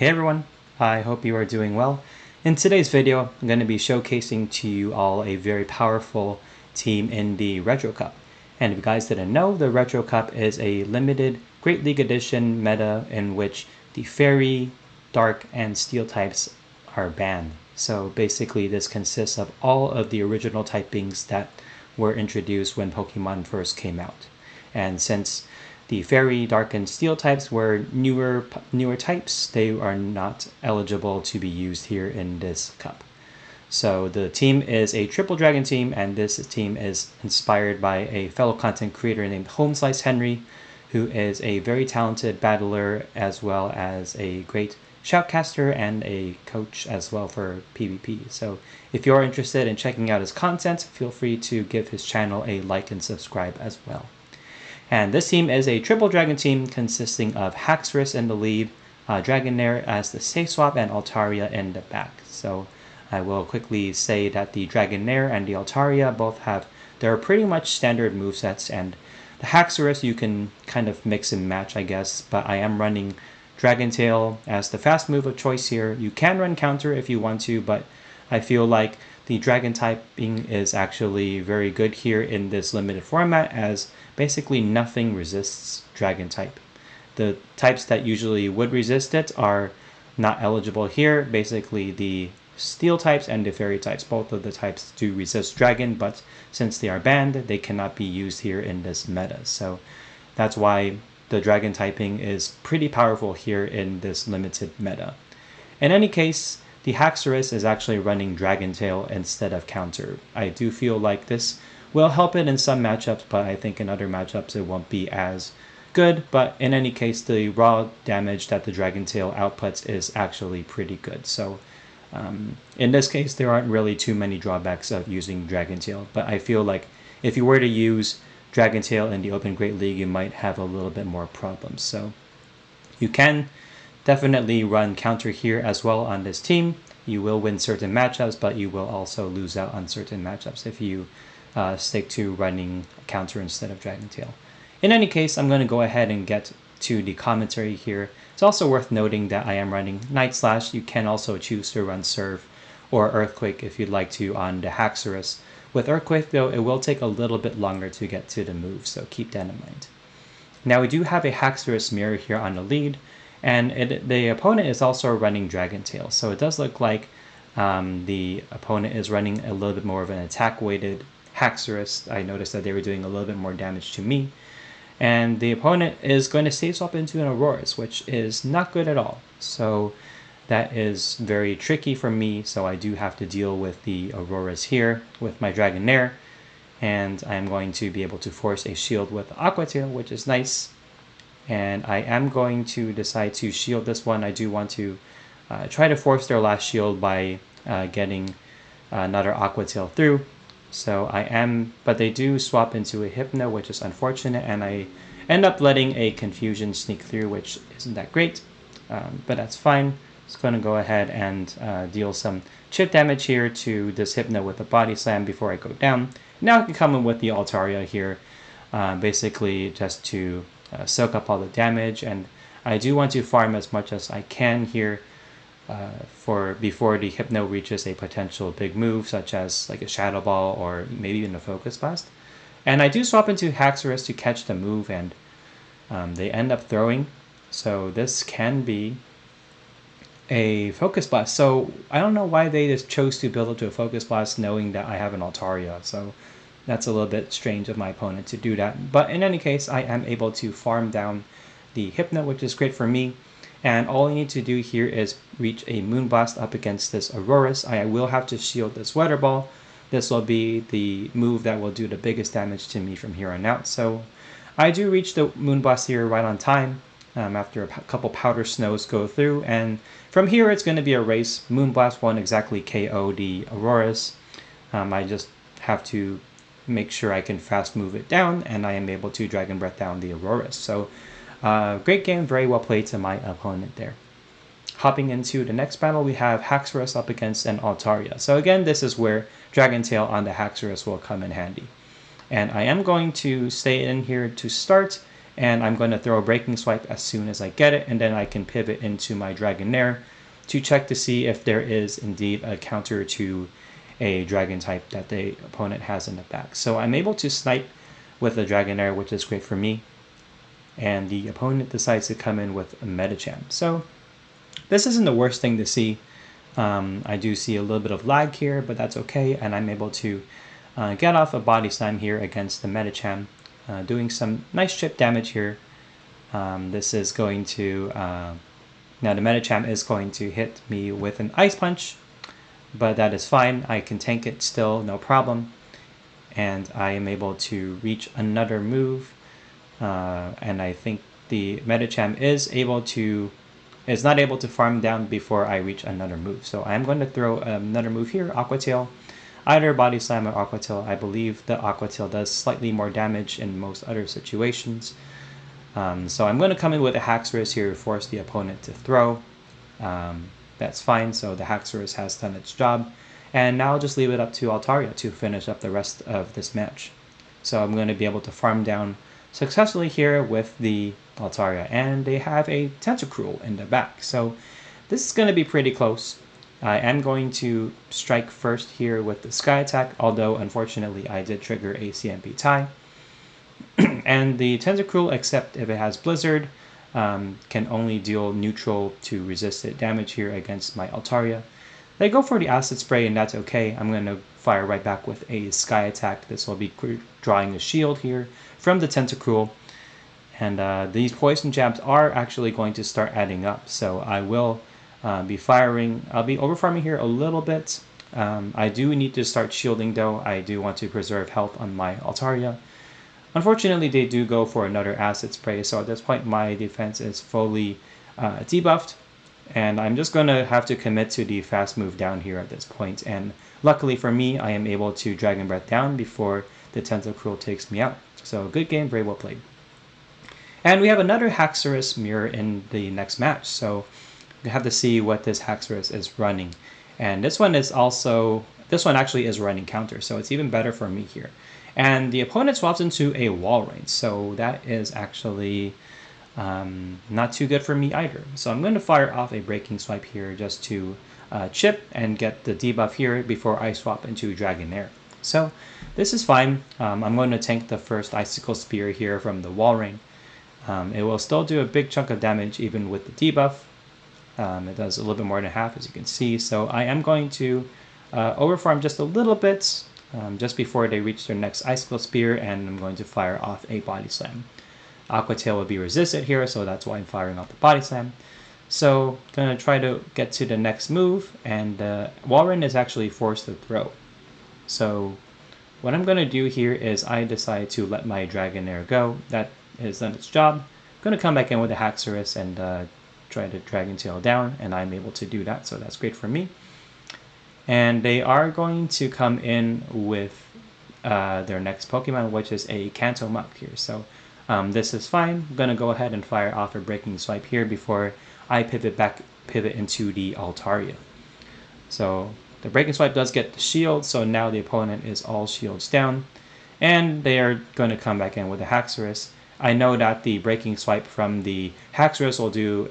Hey everyone, I hope you are doing well. In today's video, I'm going to be showcasing to you all a very powerful team in the Retro Cup. And if you guys didn't know, the Retro Cup is a limited Great League Edition meta in which the Fairy, Dark, and Steel types are banned. So basically this consists of all of the original typings that were introduced when Pokemon first came out. And since the Fairy, Dark, and Steel types were newer types, they are not eligible to be used here in this cup. So the team is a triple dragon team, and this team is inspired by a fellow content creator named Homeslice Henry, who is a very talented battler as well as a great shoutcaster and a coach as well for PvP. So if you're interested in checking out his content, feel free to give his channel a like and subscribe as well. And this team is a triple dragon team consisting of Haxorus in the lead, Dragonair as the safe swap, and Altaria in the back. So I will quickly say that the Dragonair and the Altaria both have their pretty much standard movesets, and the Haxorus you can kind of mix and match, I guess, but I am running Dragon Tail as the fast move of choice here. You can run counter if you want to, but I feel like the dragon typing is actually very good here in this limited format, as basically nothing resists dragon type. The types that usually would resist it are not eligible here. Basically the steel types and the fairy types, both of the types do resist dragon, but since they are banned, they cannot be used here in this meta. So that's why the dragon typing is pretty powerful here in this limited meta. In any case, the Haxorus is actually running Dragon Tail instead of counter. I do feel like this will help it in some matchups, but I think in other matchups it won't be as good. But in any case, the raw damage that the Dragon Tail outputs is actually pretty good. So in this case, there aren't really too many drawbacks of using Dragon Tail. But I feel like if you were to use Dragon Tail in the Open Great League, you might have a little bit more problems. So you can definitely run counter here as well on this team. You will win certain matchups, but you will also lose out on certain matchups if you stick to running counter instead of Dragon Tail. In any case, I'm going to go ahead and get to the commentary here. It's also worth noting that I am running Night Slash. You can also choose to run Surf or Earthquake if you'd like to on the Haxorus. With Earthquake though, it will take a little bit longer to get to the move, so keep that in mind. Now we do have a Haxorus mirror here on the lead, and the opponent is also running Dragon Tail. So it does look like the opponent is running a little bit more of an attack-weighted Haxorus. I noticed that they were doing a little bit more damage to me. And the opponent is going to safe swap into an Aurorus, which is not good at all. So that is very tricky for me, so I do have to deal with the Aurorus here with my Dragonair. And I'm going to be able to force a shield with Aqua Tail, which is nice. And I am going to decide to shield this one. I do want to try to force their last shield by getting another Aqua Tail through. So I am, but they do swap into a Hypno, which is unfortunate, and I end up letting a Confusion sneak through, which isn't that great, but that's fine. Just going to go ahead and deal some chip damage here to this Hypno with a Body Slam before I go down. Now I can come in with the Altaria here, basically just to soak up all the damage, and I do want to farm as much as I can here for before the Hypno reaches a potential big move, such as like a Shadow Ball or maybe even a Focus Blast. And I do swap into Haxorus to catch the move, and they end up throwing. So this can be a Focus Blast. So I don't know why they just chose to build up to a Focus Blast knowing that I have an Altaria. So that's a little bit strange of my opponent to do that. But in any case, I am able to farm down the Hypno, which is great for me. And all I need to do here is reach a Moonblast up against this Aurorus. I will have to shield this Weather Ball. This will be the move that will do the biggest damage to me from here on out. So I do reach the Moonblast here right on time after a couple Powder Snows go through. And from here it's going to be a race. Moonblast won't exactly KO the Aurorus. I just have to make sure I can fast move it down, and I am able to Dragon Breath down the Aurorus. So great game, very well played to my opponent there. Hopping into the next battle, we have Haxorus up against an Altaria. So again, this is where Dragon Tail on the Haxorus will come in handy. And I am going to stay in here to start and I'm going to throw a Breaking Swipe as soon as I get it, and then I can pivot into my Dragonair to check to see if there is indeed a counter to a Dragon type that the opponent has in the back. So I'm able to snipe with a Dragonair, which is great for me, and the opponent decides to come in with a Medicham. So this isn't the worst thing to see. I do see a little bit of lag here, but that's okay, and I'm able to get off a Body Slam here against the Medicham, doing some nice chip damage here. This is going to, now the Medicham is going to hit me with an Ice Punch, but that is fine. I can tank it still, no problem. And I am able to reach another move, and I think the Medicham is not able to farm down before I reach another move. So I'm going to throw another move here, Aqua Tail. Either Body Slam or Aqua Tail. I believe the Aqua Tail does slightly more damage in most other situations. So I'm going to come in with a Haxorus here, force the opponent to throw. That's fine, so the Haxorus has done its job. And now I'll just leave it up to Altaria to finish up the rest of this match. So I'm going to be able to farm down successfully here with the Altaria, and they have a Tentacruel in the back. So this is going to be pretty close. I am going to strike first here with the Sky Attack, although unfortunately I did trigger a CMP tie. And the Tentacruel, except if it has Blizzard, can only deal neutral to resisted damage here against my Altaria. They go for the Acid Spray, and that's okay. I'm going to fire right back with a Sky Attack. This will be drawing a shield here from the Tentacruel. And these Poison Jabs are actually going to start adding up. So I will be firing. I'll be overfarming here a little bit. I do need to start shielding though. I do want to preserve health on my Altaria. Unfortunately, they do go for another Acid Spray. So at this point, my defense is fully debuffed. And I'm just going to have to commit to the fast move down here at this point. And luckily for me, I am able to Dragon Breath down before the Tentacruel takes me out. So good game, very well played. And we have another Haxorus mirror in the next match. So we have to see what this Haxorus is running. And this one actually is running counter. So it's even better for me here. And the opponent swaps into a Walrein. So that is actually not too good for me either. So I'm going to fire off a Breaking Swipe here just to chip and get the debuff here before I swap into Dragonair. So this is fine. I'm going to tank the first Icicle Spear here from the Walrein. It will still do a big chunk of damage even with the debuff. It does a little bit more than half, as you can see. So I am going to overfarm just a little bit just before they reach their next Icicle Spear, and I'm going to fire off a Body Slam. Aqua Tail will be resisted here, so that's why I'm firing off the Body Slam. So going to try to get to the next move, and Walrein is actually forced to throw. So what I'm going to do here is I decide to let my Dragonair go. That has done its job. I'm going to come back in with the Haxorus and try to Dragon Tail down, and I'm able to do that, so that's great for me. And they are going to come in with their next Pokemon, which is a Kanto Muck here. So this is fine. I'm going to go ahead and fire off a Breaking Swipe here before I pivot into the Altaria. So the Breaking Swipe does get the shield, so now the opponent is all shields down. And they are going to come back in with a Haxorus. I know that the Breaking Swipe from the Haxorus will do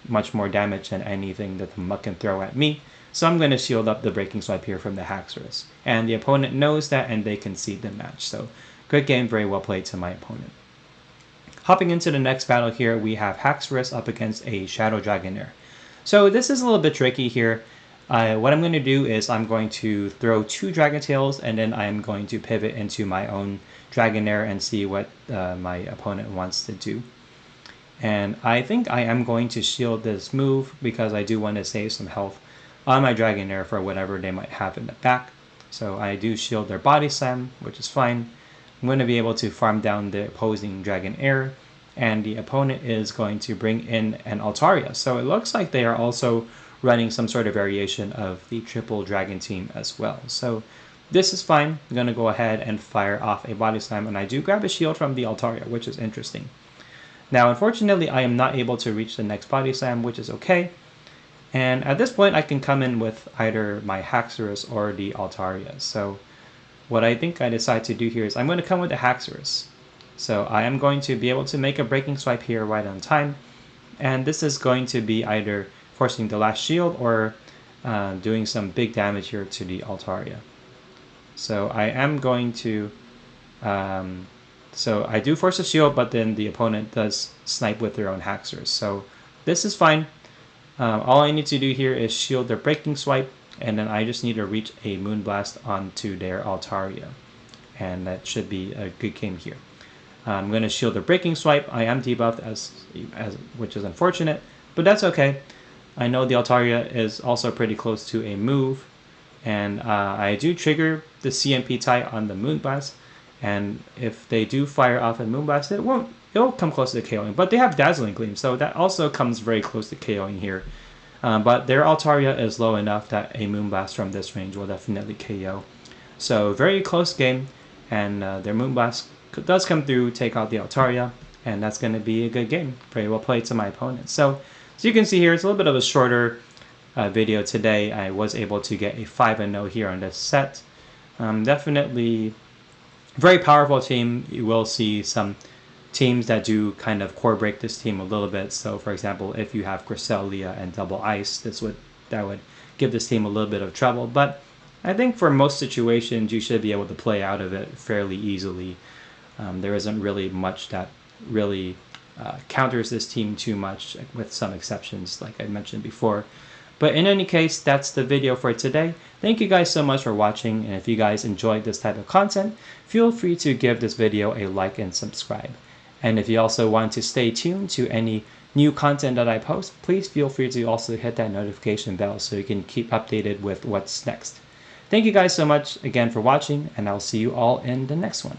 much more damage than anything that the Muck can throw at me. So I'm going to shield up the Breaking Swipe here from the Haxorus. And the opponent knows that, and they concede the match. So good game, very well played to my opponent. Hopping into the next battle here, we have Haxorus up against a Shadow Dragonair. So this is a little bit tricky here. What I'm going to do is I'm going to throw 2 Dragon Tails, and then I'm going to pivot into my own Dragonair and see what my opponent wants to do. And I think I am going to shield this move because I do want to save some health on my Dragonair for whatever they might have in the back. So I do shield their Body Slam, which is fine. I'm going to be able to farm down the opposing Dragonair, and the opponent is going to bring in an Altaria. So it looks like they are also running some sort of variation of the triple dragon team as well. So this is fine. I'm going to go ahead and fire off a Body Slam, and I do grab a shield from the Altaria, which is interesting. Now, unfortunately, I am not able to reach the next Body Slam, which is okay. And at this point, I can come in with either my Haxorus or the Altaria. So what I think I decide to do here is I'm going to come with the Haxorus. So I am going to be able to make a breaking swipe here right on time. And this is going to be either forcing the last shield or doing some big damage here to the Altaria. So I am going to... so I do force a shield, but then the opponent does snipe with their own Haxorus. So this is fine. All I need to do here is shield their breaking swipe, and then I just need to reach a Moonblast onto their Altaria. And that should be a good game here. I'm going to shield the breaking swipe. I am debuffed, which is unfortunate, but that's okay. I know the Altaria is also pretty close to a move, and I do trigger the CMP tie on the Moonblast, and if they do fire off a Moonblast, it'll come close to KOing, but they have Dazzling Gleam, so that also comes very close to KOing here. But their Altaria is low enough that a Moonblast from this range will definitely KO. So very close game, and their Moonblast does come through, take out the Altaria, and that's going to be a good game. Very well played to my opponent. So as you can see here, it's a little bit of a shorter video today. I was able to get a 5-0 here on this set. Definitely very powerful team. You will see some teams that do kind of core break this team a little bit. So for example, if you have Cresselia and Double Ice, that would give this team a little bit of trouble. But I think for most situations, you should be able to play out of it fairly easily. There isn't really much that really counters this team too much, with some exceptions, like I mentioned before. But in any case, that's the video for today. Thank you guys so much for watching, and if you guys enjoyed this type of content, feel free to give this video a like and subscribe. And if you also want to stay tuned to any new content that I post, please feel free to also hit that notification bell so you can keep updated with what's next. Thank you guys so much again for watching, and I'll see you all in the next one.